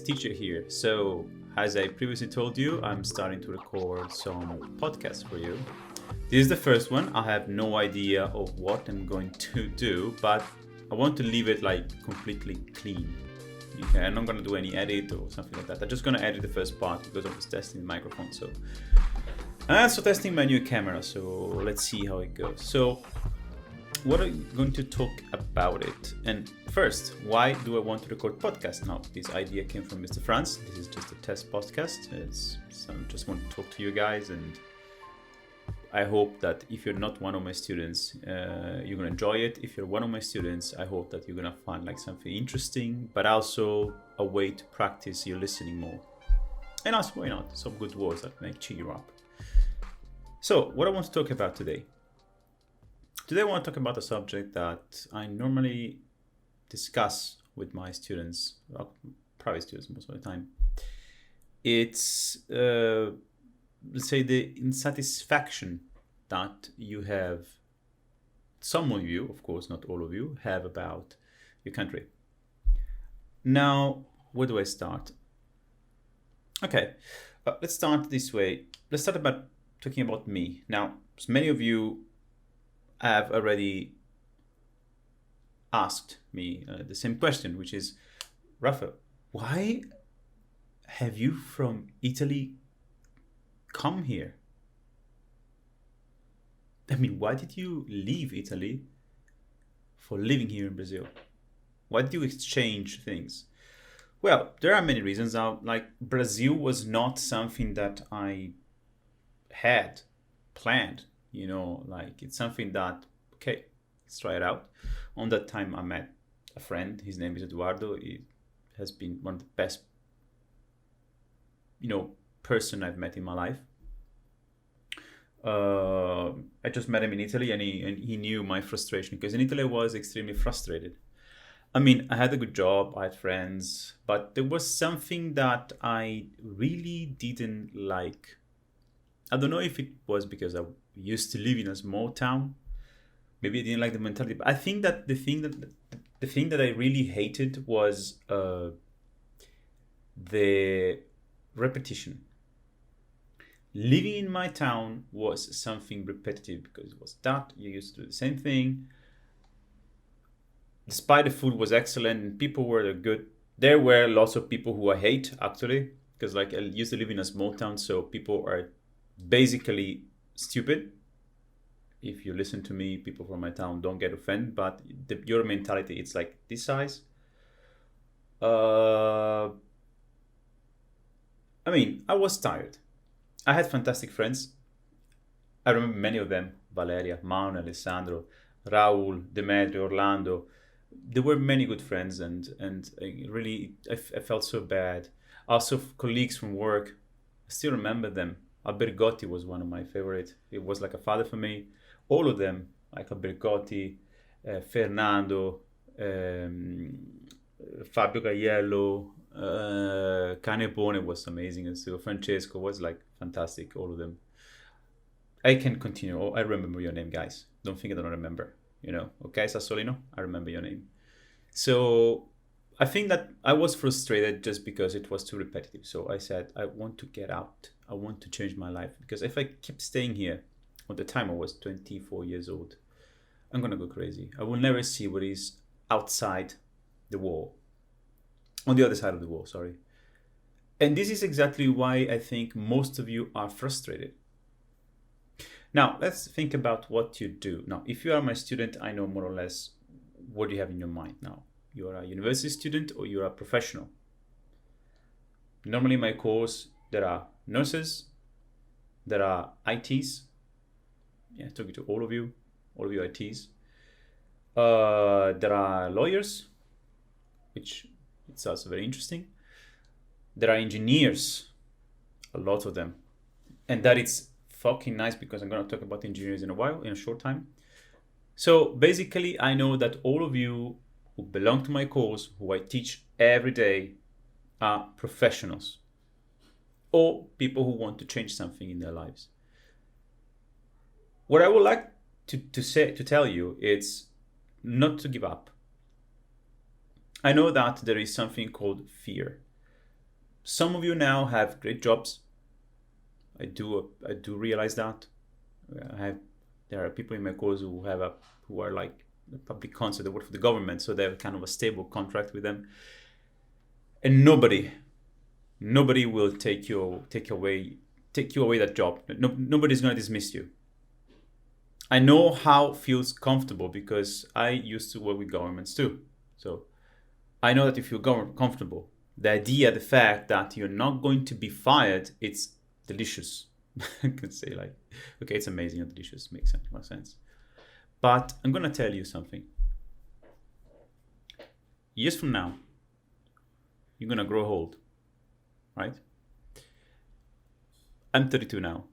teacher here. So, as I previously told you, I'm starting to record some podcasts for you. This is the first one. I have no idea of what I'm going to do, but I want to leave it like completely clean. Okay, I'm not going to do any edit or something like that. I'm just going to edit the first part because I was testing the microphone. So, and also testing my new camera. So let's see how it goes. So, what are you going to talk about it? And first, why do I want to record podcast now? This idea came from Mr. Franz. This is just a test podcast. I just want to talk to you guys, and I hope that if you're not one of my students, you're gonna enjoy it. If you're one of my students, I hope that you're gonna find like something interesting, but also a way to practice your listening more. And also, why not, some good words that make cheer you up. So, what I want to talk about today. Today I want to talk about a subject that I normally discuss with my students, well, private students most of the time. It's, let's say, the insatisfaction that you have, some of you, of course, not all of you, have about your country. Now, where do I start? Okay, let's start this way. Let's start about talking about me. Now, many of you have already asked me the same question, which is, Rafa, why have you from Italy come here? I mean, why did you leave Italy for living here in Brazil? Why did you exchange things? Well, there are many reasons. Now, like, Brazil was not something that I had planned. You know, like, it's something that, okay, let's try it out. On that time, I met a friend. His name is Eduardo. He has been one of the best, person I've met in my life. I just met him in Italy, and he knew my frustration, because in Italy I was extremely frustrated. I mean, I had a good job, I had friends, but there was something that I really didn't like. I don't know if it was because I used to live in a small town. Maybe I didn't like the mentality, but I think that the thing that I really hated was the repetition. Living in my town was something repetitive, because it was that you used to do the same thing. Despite the food was excellent and people were good, there were lots of people who I hate, actually, because like I used to live in a small town, so people are basically stupid. If you listen to me, people from my town, don't get offended, but your mentality, it's like this size. I mean, I was tired. I had fantastic friends. I remember many of them: Valeria, Manuel, Alessandro, Raul, Demetrio, Orlando. There were many good friends, and I felt so bad. Also, colleagues from work, I still remember them. Albergotti was one of my favorite. It was like a father for me. All of them, like Albergotti, Fernando, Fabio Gaiello, Canepone was amazing, and so Francesco was like fantastic. All of them. I can continue. Oh, I remember your name, guys. Don't think I don't remember. Okay, Sassolino, I remember your name. So I think that I was frustrated just because it was too repetitive. So I said, I want to get out. I want to change my life, because if I keep staying here, at the time I was 24 years old, I'm gonna go crazy. I will never see what is outside the wall. On the other side of the wall, sorry. And this is exactly why I think most of you are frustrated. Now, let's think about what you do. Now, if you are my student, I know more or less what you have in your mind now. You are a university student or you are a professional. Normally in my course, there are nurses, there are ITs. Yeah, talking to all of you ITs. There are lawyers, which it's also very interesting. There are engineers, a lot of them. And that is fucking nice, because I'm going to talk about engineers in a short time. So basically, I know that all of you who belong to my course, who I teach every day, are professionals or people who want to change something in their lives. What I would like to tell you is not to give up. I know that there is something called fear. Some of you now have great jobs. I do realize that. There are people in my course who are like public counsel. They work for the government, so they have kind of a stable contract with them. And nobody will take you away that job. Nobody's gonna dismiss you. I know how it feels comfortable because I used to work with governments too. So I know that if you feel comfortable, the fact that you're not going to be fired, it's delicious. I could say like, okay, it's amazing and delicious, makes more sense. But I'm gonna tell you something. Years from now, you're gonna grow old, right? I'm 32 now.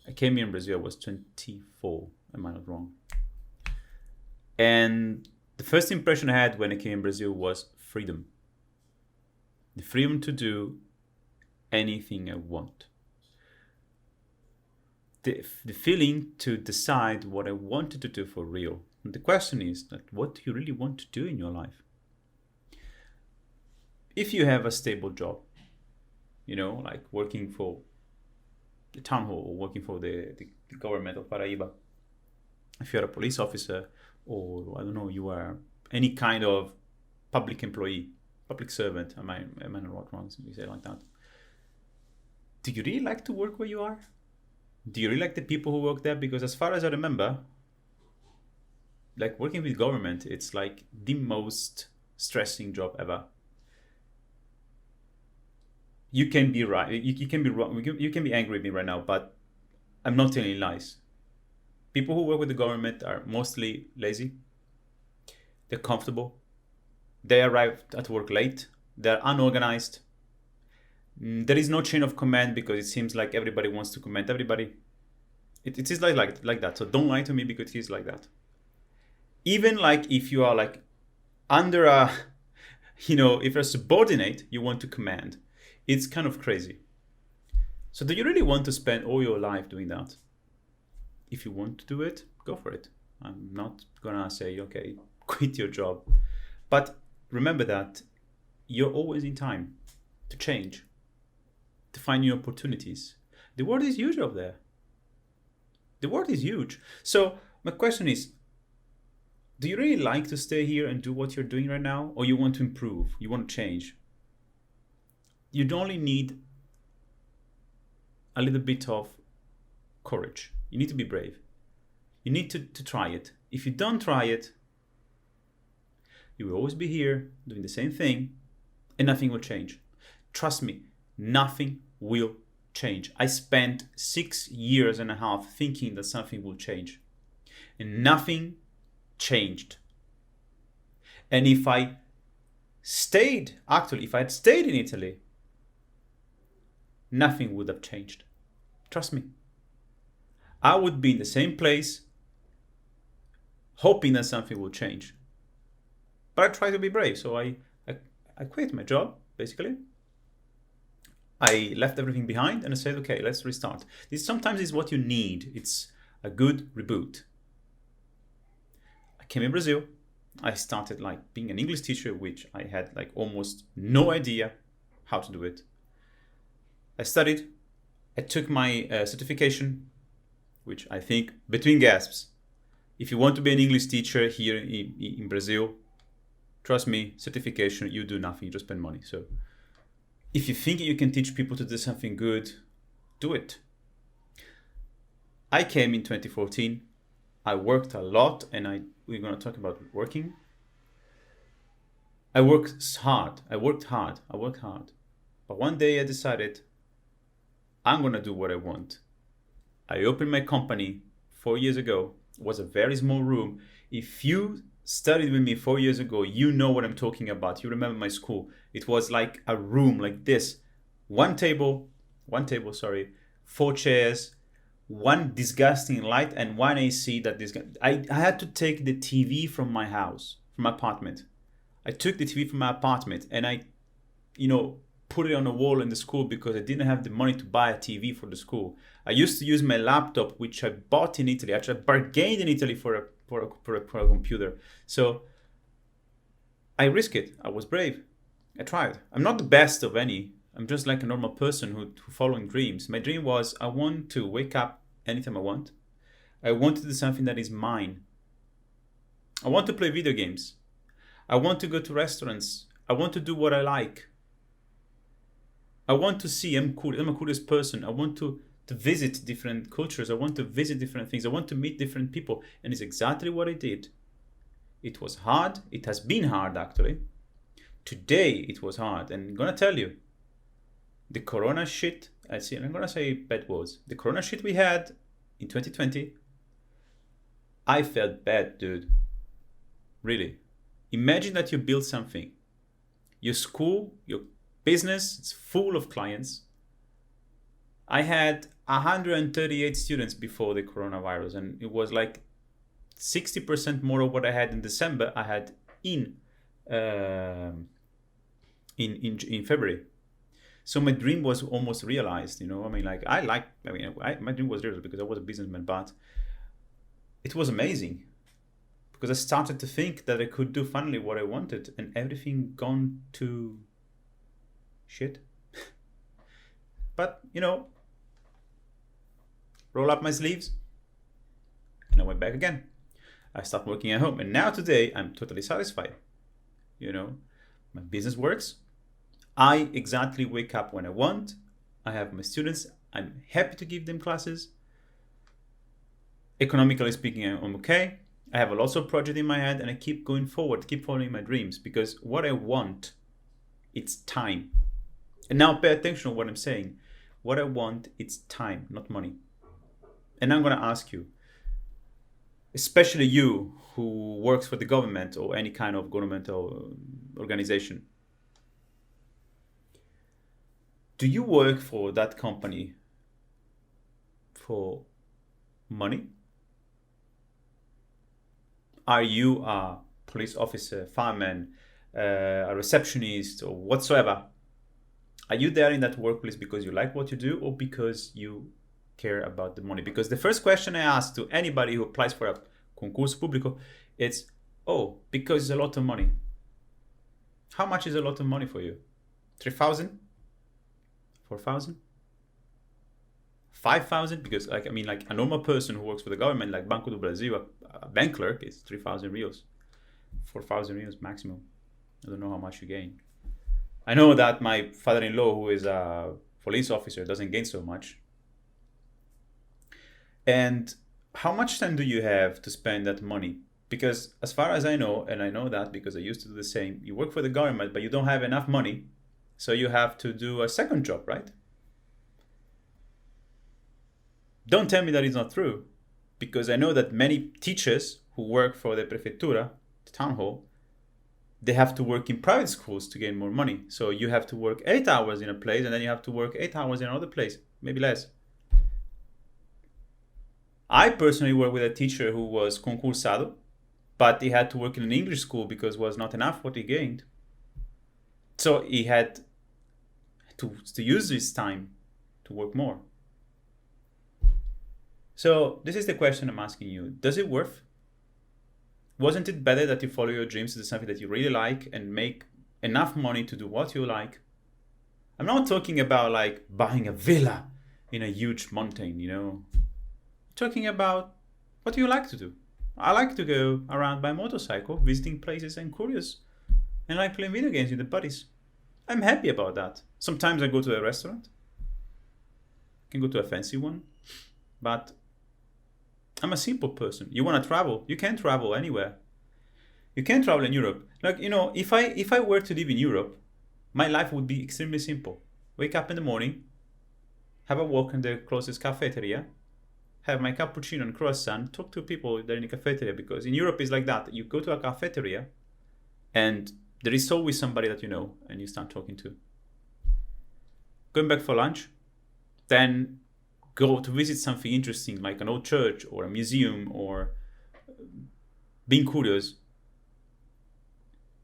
I came here in Brazil, I was 24, am I not wrong? And the first impression I had when I came in Brazil was freedom. The freedom to do anything I want. The feeling to decide what I wanted to do for real. And the question is that what do you really want to do in your life? If you have a stable job, like working for the town hall or working for the government of Paraíba, if you're a police officer or I don't know, you are any kind of public employee, public servant, am I not wrong? We say it like that. Do you really like to work where you are? Do you really like the people who work there? Because as far as I remember, like working with government, it's like the most stressing job ever. You can be right. You can be wrong. You can be angry with me right now, but I'm not telling lies. People who work with the government are mostly lazy. They're comfortable. They arrive at work late. They're unorganized. There is no chain of command because it seems like everybody wants to command everybody. It is like that. So don't lie to me because it is like that. Even like if you are like under a, if you're a subordinate, you want to command. It's kind of crazy. So do you really want to spend all your life doing that? If you want to do it, go for it. I'm not gonna say, okay, quit your job. But remember that you're always in time to change, to find new opportunities. The world is huge out there. The world is huge. So my question is, do you really like to stay here and do what you're doing right now? Or you want to improve? You want to change? You only need a little bit of courage. You need to be brave. You need to try it. If you don't try it, you will always be here doing the same thing and nothing will change. Trust me, nothing will change. I spent 6.5 years thinking that something will change and nothing changed. And if I had stayed in Italy, nothing would have changed. Trust me. I would be in the same place, hoping that something will change. But I try to be brave, so I quit my job, basically. I left everything behind and I said, okay, let's restart. This sometimes is what you need. It's a good reboot. I came in Brazil. I started like being an English teacher, which I had like almost no idea how to do it. I studied. I took my certification, which I think, between gasps, if you want to be an English teacher here in Brazil, trust me, certification, you do nothing, you just spend money. So if you think you can teach people to do something good, do it. I came in 2014. I worked a lot, and we're going to talk about working. I worked hard. But one day I decided I'm going to do what I want. I opened my company 4 years ago. It was a very small room. If you studied with me 4 years ago, you know what I'm talking about. You remember my school. It was like a room like this. One table, 4 chairs, one disgusting light, and one AC I had to take the TV from my house, from my apartment. I took the TV from my apartment and I, put it on a wall in the school because I didn't have the money to buy a TV for the school. I used to use my laptop, which I bought in Italy. Actually, I bargained in Italy for a computer. So I risked it. I was brave. I tried. I'm not the best of any. I'm just like a normal person who following dreams. My dream was I want to wake up anytime I want. I want to do something that is mine. I want to play video games. I want to go to restaurants. I want to do what I like. I want to see. I'm cool. I'm a curious person. I want to visit different cultures. I want to visit different things. I want to meet different people. And it's exactly what I did. It was hard. It has been hard, actually. Today, it was hard. And I'm going to tell you, the corona shit, I'm going to say bad words. The corona shit we had in 2020, I felt bad, dude. Really. Imagine that you build something. Your school, your business, it's full of clients. I had 138 students before the coronavirus, and it was like 60% more of what I had in December. I had in February. So my dream was almost realized. My dream was realized because I was a businessman, but it was amazing because I started to think that I could do finally what I wanted, and everything gone to shit. But roll up my sleeves, and I went back again. I started working at home, and now today I'm totally satisfied. My business works. I exactly wake up when I want. I have my students. I'm happy to give them classes. Economically speaking, I'm okay. I have a lot of projects in my head, and I keep going forward, keep following my dreams, because what I want, it's time. And now pay attention to what I'm saying. What I want, it's time, not money. And I'm going to ask you, especially you who works for the government or any kind of governmental organization, do you work for that company for money? Are you a police officer, fireman, a receptionist, or whatsoever? Are you there in that workplace because you like what you do, or because you care about the money? Because the first question I ask to anybody who applies for a concurso público is, because it's a lot of money. How much is a lot of money for you? 3,000? 4,000? 5,000? Because like a normal person who works for the government, like Banco do Brasil, a bank clerk, is 3,000 reals. 4,000 reals maximum. I don't know how much you gain. I know that my father-in-law, who is a police officer, doesn't gain so much. And how much time do you have to spend that money? Because as far as I know, and I know that because I used to do the same, you work for the government, but you don't have enough money. So you have to do a second job, right? Don't tell me that it's not true. Because I know that many teachers who work for the prefectura, the town hall, they have to work in private schools to gain more money. So you have to work 8 hours in a place, and then you have to work 8 hours in another place, maybe less. I personally work with a teacher who was concursado, but he had to work in an English school because it was not enough what he gained. So he had to use his time to work more. So this is the question I'm asking you. Does it worth? Wasn't it better that you follow your dreams to do something that you really like and make enough money to do what you like? I'm not talking about like buying a villa in a huge mountain, I'm talking about what do you like to do? I like to go around by motorcycle, visiting places and curious, and I like playing video games with the buddies. I'm happy about that. Sometimes I go to a restaurant. I can go to a fancy one, but I'm a simple person. You want to travel? You can travel anywhere. You can travel in Europe. Like, if I were to live in Europe, my life would be extremely simple. Wake up in the morning, have a walk in the closest cafeteria, have my cappuccino and croissant, talk to people there in the cafeteria, because in Europe it's like that. You go to a cafeteria and there is always somebody that you know and you start talking to. Going back for lunch, then go to visit something interesting like an old church or a museum or being curious.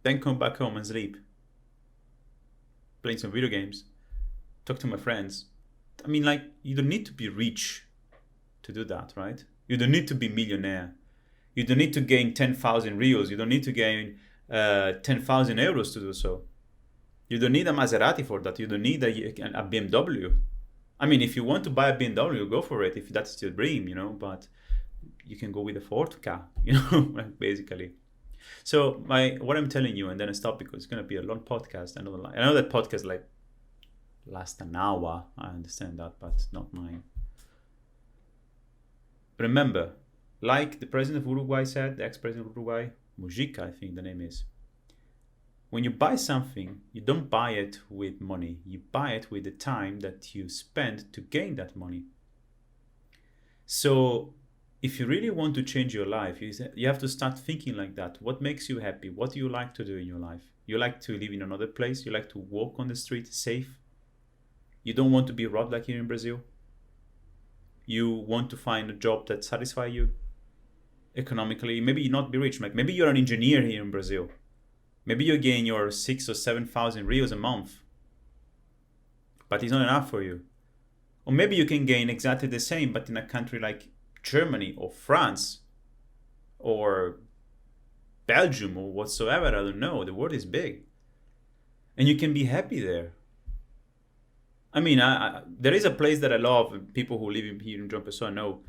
Then come back home and sleep. Playing some video games. Talk to my friends. You don't need to be rich to do that, right? You don't need to be millionaire. You don't need to gain 10,000 reals. You don't need to gain 10,000 euros to do so. You don't need a Maserati for that. You don't need a BMW. I mean, if you want to buy a BMW, go for it if that's your dream, but you can go with a Ford car, like basically. So what I'm telling you, and then I stop because it's going to be a long podcast. I know that podcast like last an hour. I understand that, but not mine. Remember, like the president of Uruguay said, the ex-president of Uruguay, Mujica, I think the name is, when you buy something, you don't buy it with money. You buy it with the time that you spend to gain that money. So if you really want to change your life, you have to start thinking like that. What makes you happy? What do you like to do in your life? You like to live in another place? You like to walk on the street safe? You don't want to be robbed like here in Brazil? You want to find a job that satisfies you economically? Maybe you not be rich. Like maybe you're an engineer here in Brazil. Maybe you gain your 6,000 or 7,000 reals a month, but it's not enough for you. Or maybe you can gain exactly the same, but in a country like Germany or France or Belgium or whatsoever. I don't know. The world is big. And you can be happy there. I mean, there is a place that I love, and people who live here in João Pessoa know.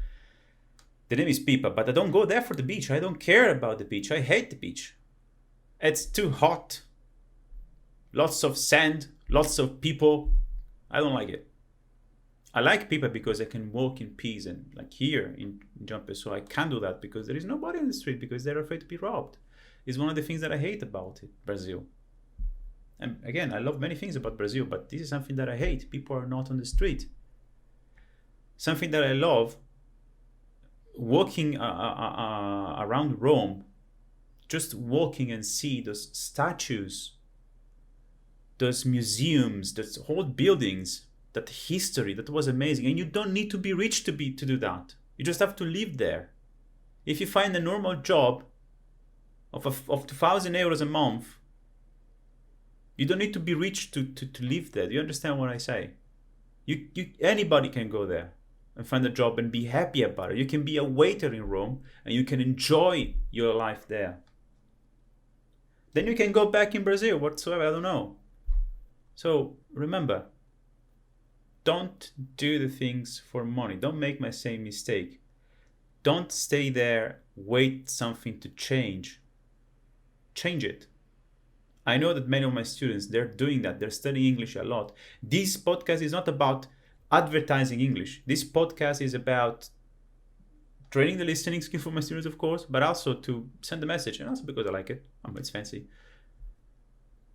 The name is Pipa, but I don't go there for the beach. I don't care about the beach. I hate the beach. It's too hot. Lots of sand, lots of people. I don't like it. I like Pipa because I can walk in peace, and like here in João Pessoa, I can't do that because there is nobody on the street because they're afraid to be robbed. It's one of the things that I hate about it, Brazil. And again, I love many things about Brazil, but this is something that I hate. People are not on the street. Something that I love, walking around Rome, just walking and see those statues, those museums, those old buildings, that history, that was amazing. And you don't need to be rich to do that. You just have to live there. If you find a normal job of 2,000 euros a month, you don't need to be rich to live there. Do you understand what I say? Anybody can go there and find a job and be happy about it. You can be a waiter in Rome and you can enjoy your life there. Then you can go back in Brazil, whatsoever, I don't know. So remember, don't do the things for money. Don't make my same mistake. Don't stay there, wait something to change. Change it. I know that many of my students, they're doing that. They're studying English a lot. This podcast is not about advertising English. This podcast is about training the listening skill for my students, of course, but also to send a message, and also because I like it. It's fancy.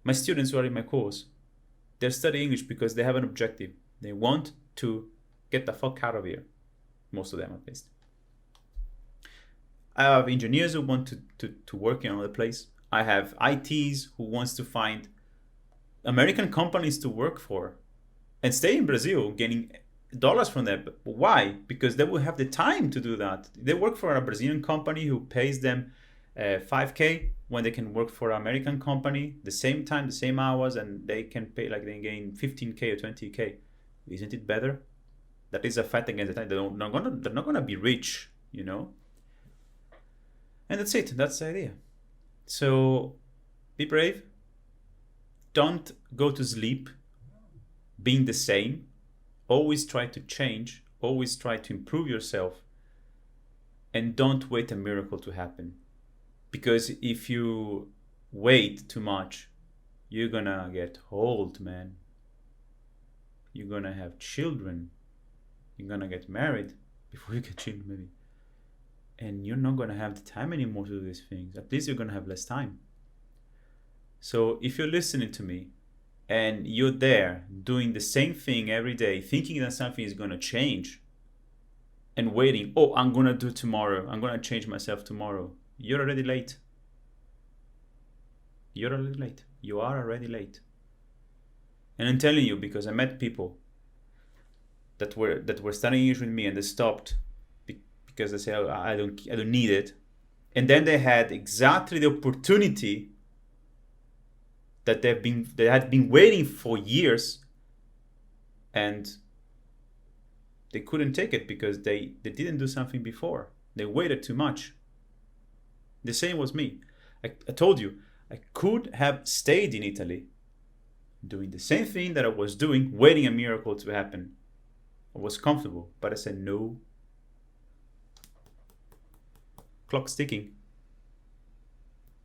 My students who are in my course, they're studying English because they have an objective. They want to get the fuck out of here. Most of them, at least. I have engineers who want to work in another place. I have ITs who wants to find American companies to work for and stay in Brazil, getting dollars from them. But why? Because they will have the time to do that. They work for a Brazilian company who pays them 5K when they can work for an American company, the same time, the same hours, and they can pay, like they gain 15K or 20K. Isn't it better? That is a fight against the time. They're not gonna be rich, And that's it. That's the idea. So be brave. Don't go to sleep being the same. Always try to change. Always try to improve yourself. And don't wait a miracle to happen. Because if you wait too much, you're gonna get old, man. You're gonna have children. You're gonna get married before you get children, maybe. And you're not gonna have the time anymore to do these things. At least you're gonna have less time. So if you're listening to me and you're there doing the same thing every day, thinking that something is gonna change and waiting, I'm gonna do tomorrow, I'm gonna change myself tomorrow, you're already late. You're already late. You are already late. And I'm telling you, because I met people that were studying English with me and they stopped because they say, I don't need it. And then they had exactly the opportunity that they had been waiting for years, and they couldn't take it because they didn't do something before. They waited too much. The same was me. I told you, I could have stayed in Italy, doing the same thing that I was doing, waiting a miracle to happen. I was comfortable, but I said no. Clock's ticking.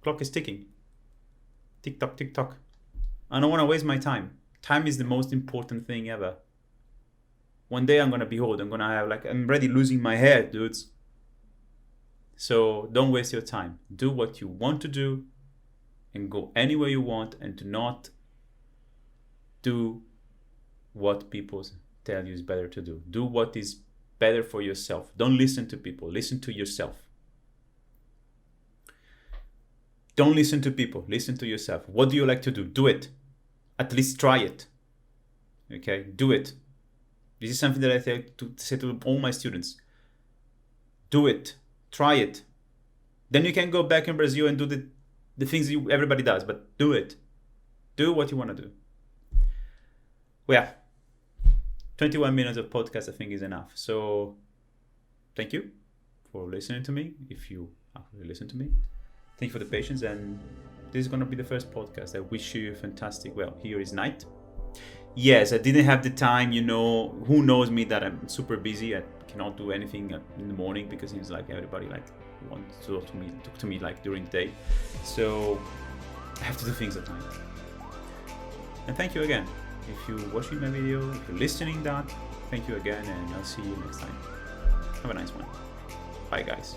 Clock is ticking. Tick tock, tick tock. I don't want to waste my time. Time is the most important thing ever. One day I'm gonna be old. I'm already losing my hair, dudes. So don't waste your time. Do what you want to do and go anywhere you want, and do not do what people tell you is better to do. Do what is better for yourself. Don't listen to people. Listen to yourself. Don't listen to people. Listen to yourself. What do you like to do? Do it. At least try it. Okay? Do it. This is something that I say to all my students. Do it. Try it. Then you can go back in Brazil and do the things everybody does, but do it. Do what you want to do. Well, yeah, 21 minutes of podcast I think is enough. So thank you for listening to me. If you actually listen to me, thank you for the patience. And this is going to be the first podcast. I wish you a fantastic, here is night. Yes, I didn't have the time, who knows me that I'm super busy. I cannot do anything in the morning because it's like everybody wants to talk to me during the day. So I have to do things at night. And thank you again. If you're watching my video, if you're listening that, thank you again, and I'll see you next time. Have a nice one. Bye guys.